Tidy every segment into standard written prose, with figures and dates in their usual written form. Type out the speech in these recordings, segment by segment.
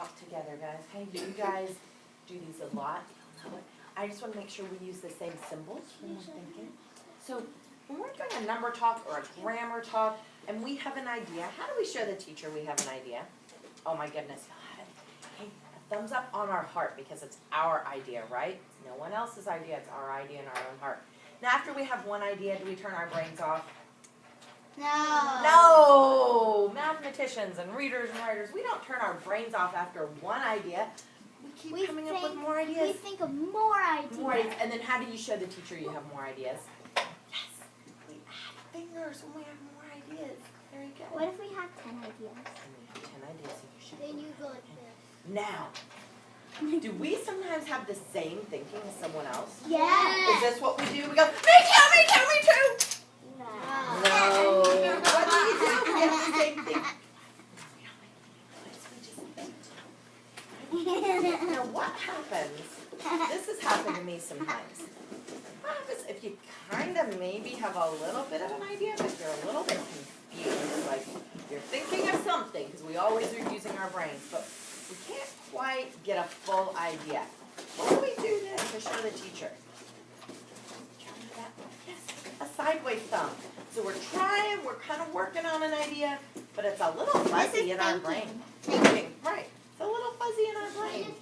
talk together, guys. Hey, you guys do these a lot. You'll know it. I just want to make sure we use the same symbols when we're thinking. So when we're doing a number talk or a grammar talk, and we have an idea, how do we show the teacher we have an idea? Oh my goodness, you'll have it. Hey, a thumbs up on our heart because it's our idea, right? It's no one else's idea, it's our idea in our own heart. Now after we have one idea, do we turn our brains off? No. No! Mathematicians and readers and writers, we don't turn our brains off after one idea. We keep coming up with more We ideas. think of more ideas. More ideas. And then how do you show the teacher you have more ideas? Yes! We add fingers when we have more ideas. Very good. What if we have 10 ideas? And we have 10 ideas. So you should Then you go like this. Now, do we sometimes have the same thinking as someone else? Yes. Is this what we do? We go, me too, me too, me too! No. No. What do you do? We have the same thing. Now what happens, this has happened to me sometimes. What happens if you kind of maybe have a little bit of an idea, but you're a little bit confused, like you're thinking of something, because we always are using our brains, but we can't quite get a full idea. What do we do then to show the teacher? Yes, a sideways thumb. So we're trying, we're kind of working on an idea, but it's a little fuzzy in our brain. Thinking, right. It's a little fuzzy in our brain.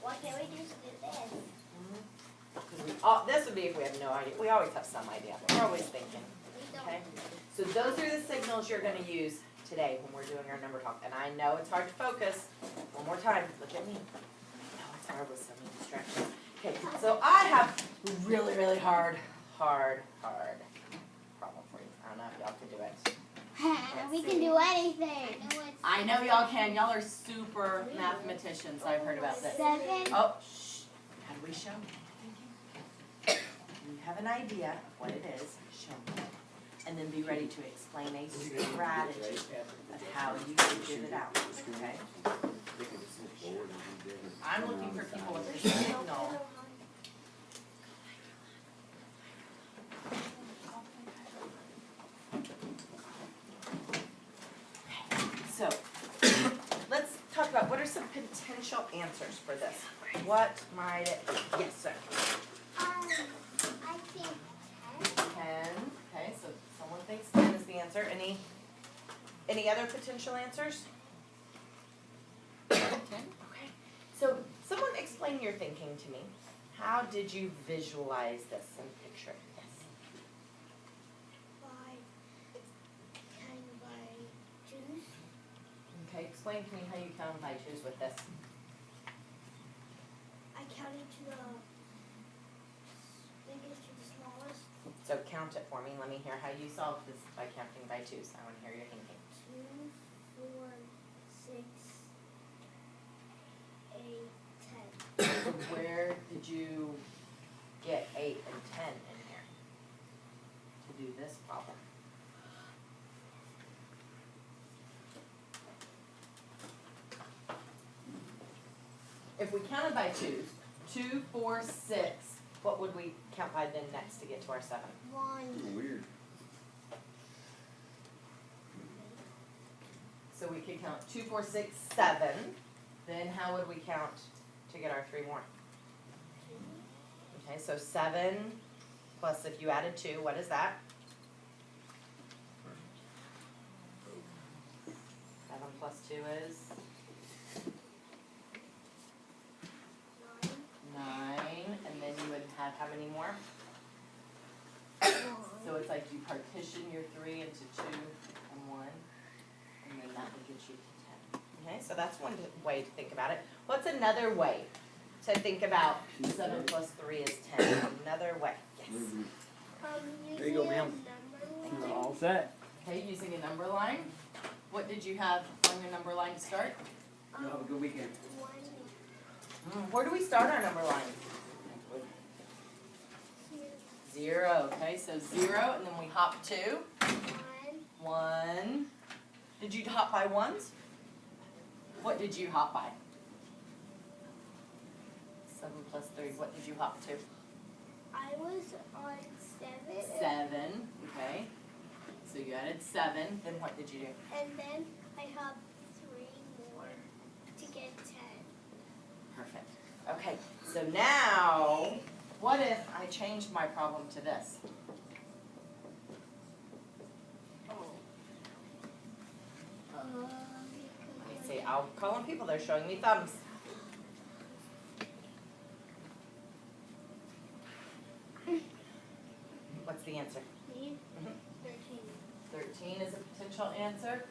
Why can't we just do this? This would be if we have no idea. We always have some idea. We're always thinking. Okay? So those are the signals you're going to use today when we're doing our number talk. And I know it's hard to focus. One more time. Look at me. I know it's hard with so many distractions. Okay, so I have really, really hard problem for you. I don't know if y'all can do it. We can do anything. I know y'all can. Y'all are super mathematicians. I've heard about this. 7. Oh, shh. How do we show me? You have an idea of what it is, show me. And then be ready to explain a strategy of how you figured it out, okay? I'm looking for people with the signal. So, let's talk about what are some potential answers for this. What might it be? Yes, sir. I think 10. 10. Okay, so someone thinks 10 is the answer. Any other potential answers? 10. Okay. So someone explain your thinking to me. How did you visualize this and picture it? Yes. By 10 by 2s. Okay, explain to me how you count by twos with this. I counted to the biggest to the smallest. So count it for me. Let me hear how you solved this by counting by twos. I want to hear your thinking. 2, 4, 6, 8, 10. So where did you get 8 and 10 in here to do this problem? If we counted by twos, 2, 4, 6, what would we count by then next to get to our 7? 1. Weird. So we could count 2, 4, 6, 7. Then how would we count to get our 3 more? Okay, so 7 plus if you added 2, what is that? 7 plus 2 is 9, and then you would have how many more? So it's like you partition your 3 into 2 and 1, and then that would get you to 10. Okay, so that's one way to think about it. What's another way to think about 7 plus 3 is 10? Another way, yes. There you go, ma'am. Number All set. Okay, using a number line. What did you have on your number line to start? You have a good weekend. 1. Where do we start our number line? 2. 0, okay, so 0, and then we hop 2. 1. 1. Did you hop by ones? What did you hop by? 7 plus 3, what did you hop to? I was on 7. 7, okay. So you added 7, then what did you do? And then I have 3. So now, what if I changed my problem to this? Let me see, I'll call on people, they're showing me thumbs. What's the answer? Me? Mhm. 13. 13 is a potential answer.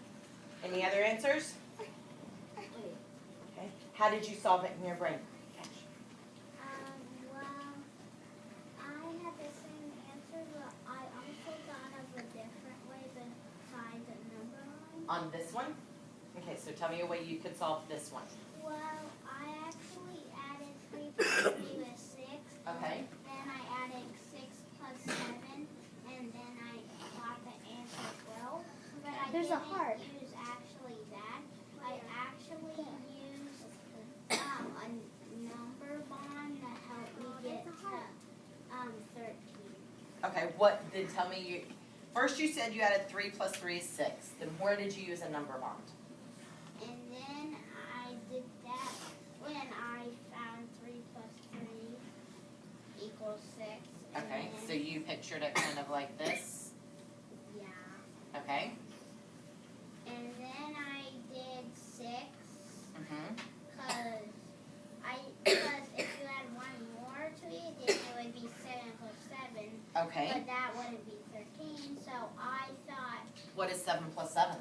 Any other answers? Okay. How did you solve it in your brain? Well, I had the same answer, but I also thought of a different way besides a number line. On this one? Okay, so tell me a way you could solve this one. Well, I actually added 3 plus 3 was 6. Okay. Then I added 6 plus 7, and then I got the answer 12. But I There's a didn't heart. use actually that. I actually used a number bond that helped me get to 13. Okay, what, then tell me you, first you said you added 3 plus 3 is 6. Then where did you use a number bond? And then I did that when I found 3 plus 3 equals 6. and Okay, then- so you pictured it kind of like this, Yeah. okay? And then I did 6 Mm-hmm. because if you add 1 more to it, then it would be 7 plus 7. Okay, But that wouldn't be 13. So I thought what is 7 plus 7?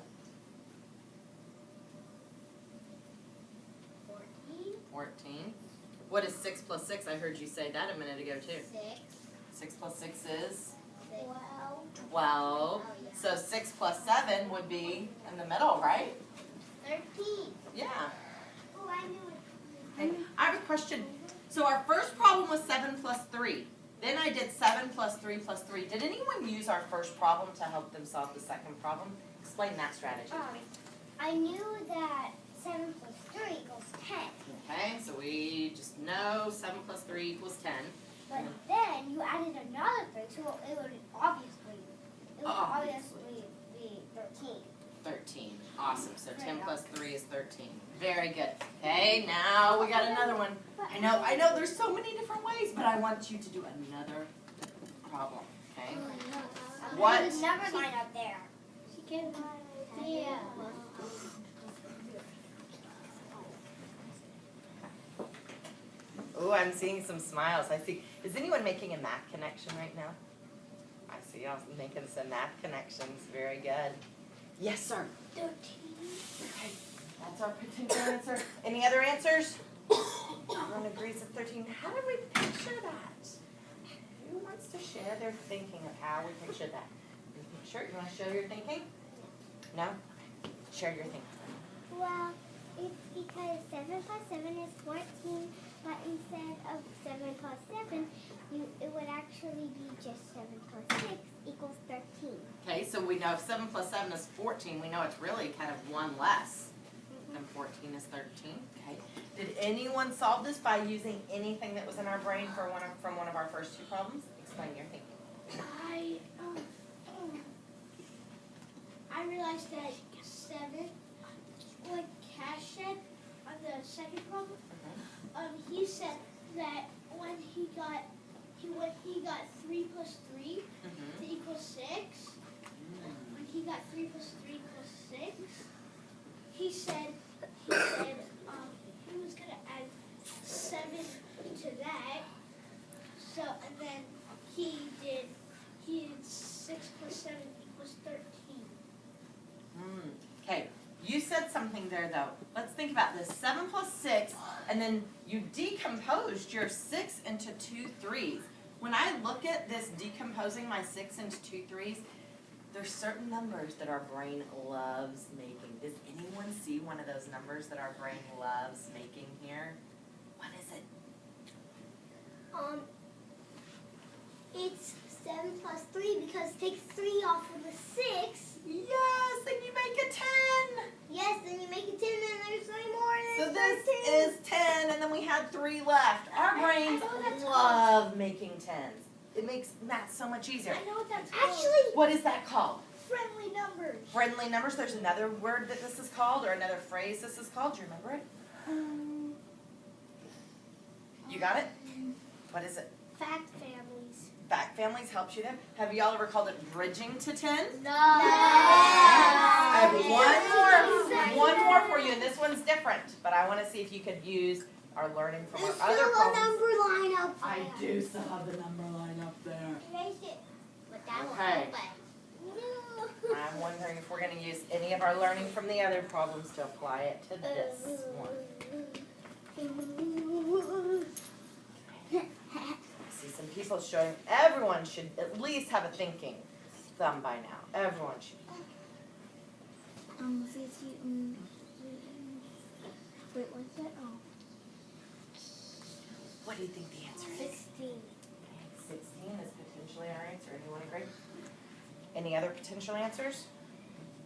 14, 14. What is 6 plus 6? I heard you say that a minute ago too. 6, 6 plus 6 is 12. 12. Oh, yeah. So 6 plus 7 would be in the middle, right? 13. Yeah. Oh, I knew it. Okay, I have a question. So our first problem was 7 plus 3. Then I did 7 plus 3 plus 3. Did anyone use our first problem to help them solve the second problem? Explain that strategy. I knew that 7 plus 3 equals 10. Okay, so we just know 7 plus 3 equals 10. But then you added another 3, so it would obviously be 13. 13. Awesome. So 10 plus 3 is 13. Very good. Okay, now we got another one. I know there's so many different ways, but I want you to do another problem. Okay? What? There's a number line up there. She can. Yeah. Oh, I'm seeing some smiles. I see. Is anyone making a math connection right now? I see y'all making some math connections. Very good. Yes, sir. 13. Okay, that's our potential answer. Any other answers? Everyone agrees at 13. How did we picture that? Who wants to share their thinking of how we pictured that? Sure, you want to share your thinking? No? Share your thinking. Well, it's because 7 plus 7 is 14, but instead of 7 plus 7, it would actually be just 7 plus 6 equals 13. Okay, so we know if 7 plus 7 is 14, we know it's really kind of one less than 14 is 13. Okay. Did anyone solve this by using anything that was in our brain from one of our first two problems? Explain your thinking. I realized that 7, what Cash said on the second problem, he said that when he got 3 plus 3 equals 6, when he got 3 plus 3 equals 6, he said he was gonna add 7 to that. So and then he did 6 plus 7 equals 13. Okay, you said something there though. Let's think about this. 7 plus 6, and then you decomposed your 6 into 2 3s. When I look at this decomposing my 6 into 2 3s, there's certain numbers that our brain loves making. Does anyone see one of those numbers that our brain loves making here? What is it? It's 7 plus 3 because it takes 3 off of the 6. Yes, and you make it 10. Yes, then you make it 10 and there's 3 more and So it's this 13. is 10, and then we had 3 left. Our brains I know that's love making 10s. It makes math so much easier. I know what that's called. What is that called? Friendly numbers. Friendly numbers. There's another word that this is called, or another phrase this is called. Do you remember it? You got it? What is it? Fact families. Fact families helps you there. Have y'all ever called it bridging to 10? No. I have one more for you, and this one's different, but I want to see if you could use our learning from our other problems. line up. I do still have the number line up there. Erase it. But that will Okay. help us. No. I'm wondering if we're going to use any of our learning from the other problems to apply it to this one. I see some people showing, everyone should at least have a thinking thumb by now. Everyone should. 50, wait, what's that? Oh, What do you think the answer is? 16. 16 is potentially our answer. Anyone agree? Any other potential answers?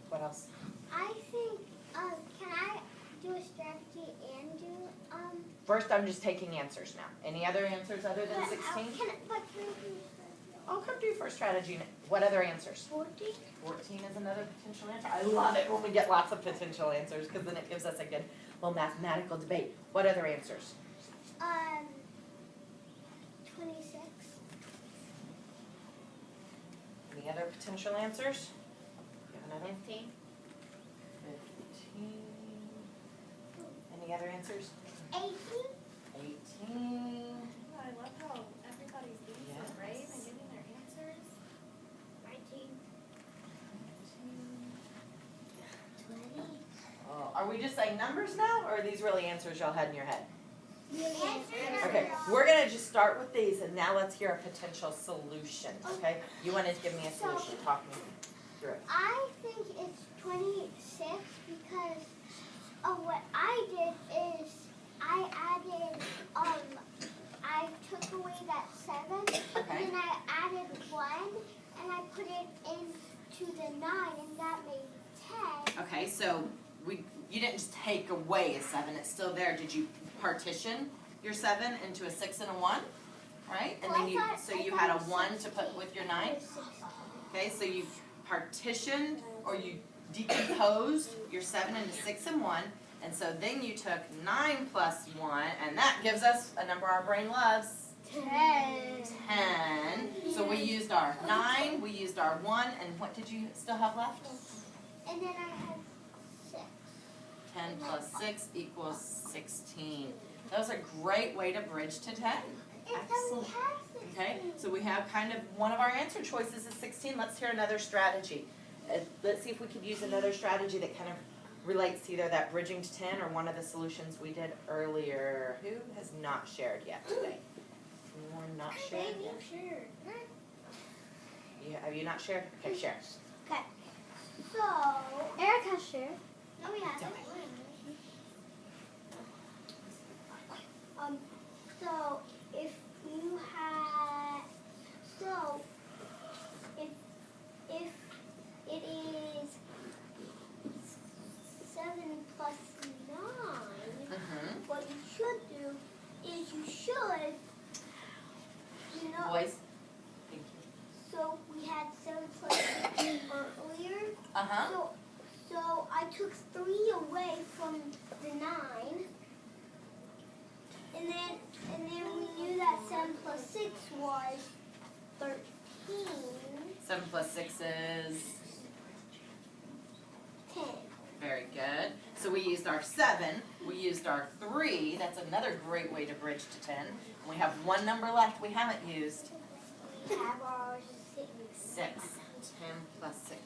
What else? I think, can I do a strategy and do, First, I'm just taking answers now. Any other answers other than 16? Can I do I'll come do for strategy. What other answers? 14? 14 is another potential answer. I love it when we get lots of potential answers because then it gives us a good little mathematical debate. What other answers? 26. Any other potential answers? You have another? 15. 15. Any other answers? 18. 18. I love how everybody's being so brave and giving their answers. 19. 20. Oh, are we just saying numbers now, or are these really answers y'all had in your head? Okay, we're gonna just start with these, and now let's hear a potential solution, okay? You wanna give me a solution, talk me through it. I think it's 26 because what I did is I added, I took away that 7, Okay. and then I added 1, and I put it into the 9, and that made 10. Okay, so you didn't just take away a 7, it's still there. Did you partition your 7 into a 6 and a 1, right? And Well, then I so thought you it had a was 1 to 16. put with your 9? It was 16. Okay, so you partitioned or you decomposed your 7 into 6 and 1, and so then you took 9 plus 1, and that gives us a number our brain loves, 10. 10. So we used our 9, we used our 1, and what did you still have left? And then I had 6. 10 plus 6 equals 16. That was a great way to bridge to 10. And so Excellent. we have 16. Okay, so we have kind of, one of our answer choices is 16. Let's hear another strategy. Let's see if we could use another strategy that kind of relates to either that bridging to 10 or one of the solutions we did earlier. Who has not shared yet today? Anyone not shared yet? Have you not shared? Okay, share. Okay. So, Erica shared. No, we haven't. So if you had, so if it is 7 plus 9, Mm-hmm. what you should do is you should, Boys? Thank you. so we had 7 plus 6 earlier. Uh-huh. So I took 3 away from the 9. And then we knew that 7 plus 6 was 13. 7 plus 6 is? 10. Very good. So we used our 7, we used our 3, that's another great way to bridge to 10. And we have one number left we haven't used, We have our 6. 6. 10 plus 6.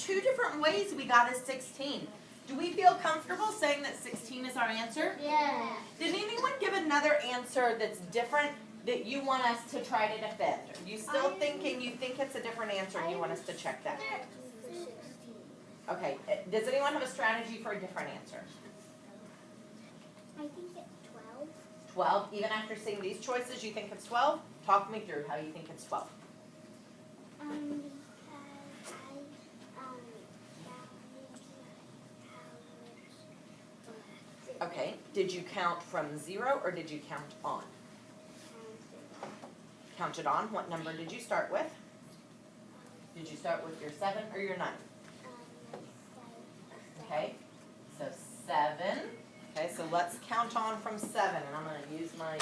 So 2 different ways we got a 16. Do we feel comfortable saying that 16 is our answer? Yeah. Did anyone give another answer that's different that you want us to try to defend? Are you still thinking you think it's a different answer and you want us to check that? 16. Okay, does anyone have a strategy for a different answer? I think it's 12. 12, even after seeing these choices, you think it's 12? Talk me through how you think it's 12. Because Okay, did you count from 0 or did you count on? Counted on, what number did you start with? Did you start with your 7 or your 9? Okay, so 7. Okay, so let's count on from 7, and I'm going to use my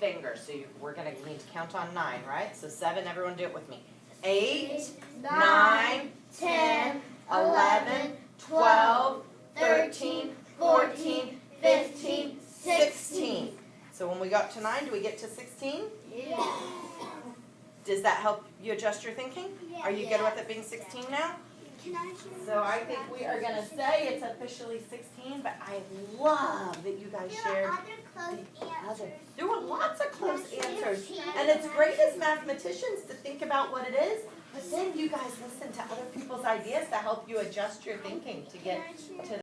fingers, so we're gonna need to count on 9, right? So 7, everyone do it with me. 8, 9, 10, 11, 12, 13, 14, 15, 16. So when we got to 9, do we get to 16? Yeah. Does that help you adjust your thinking? Yeah. Are you good with it being 16 now? Can I share? So I think we are gonna say it's officially 16, but I love that you guys shared. There were lots of close answers. And it's great as mathematicians to think about what it is, but then you guys listen to other people's ideas to help you adjust your thinking to get to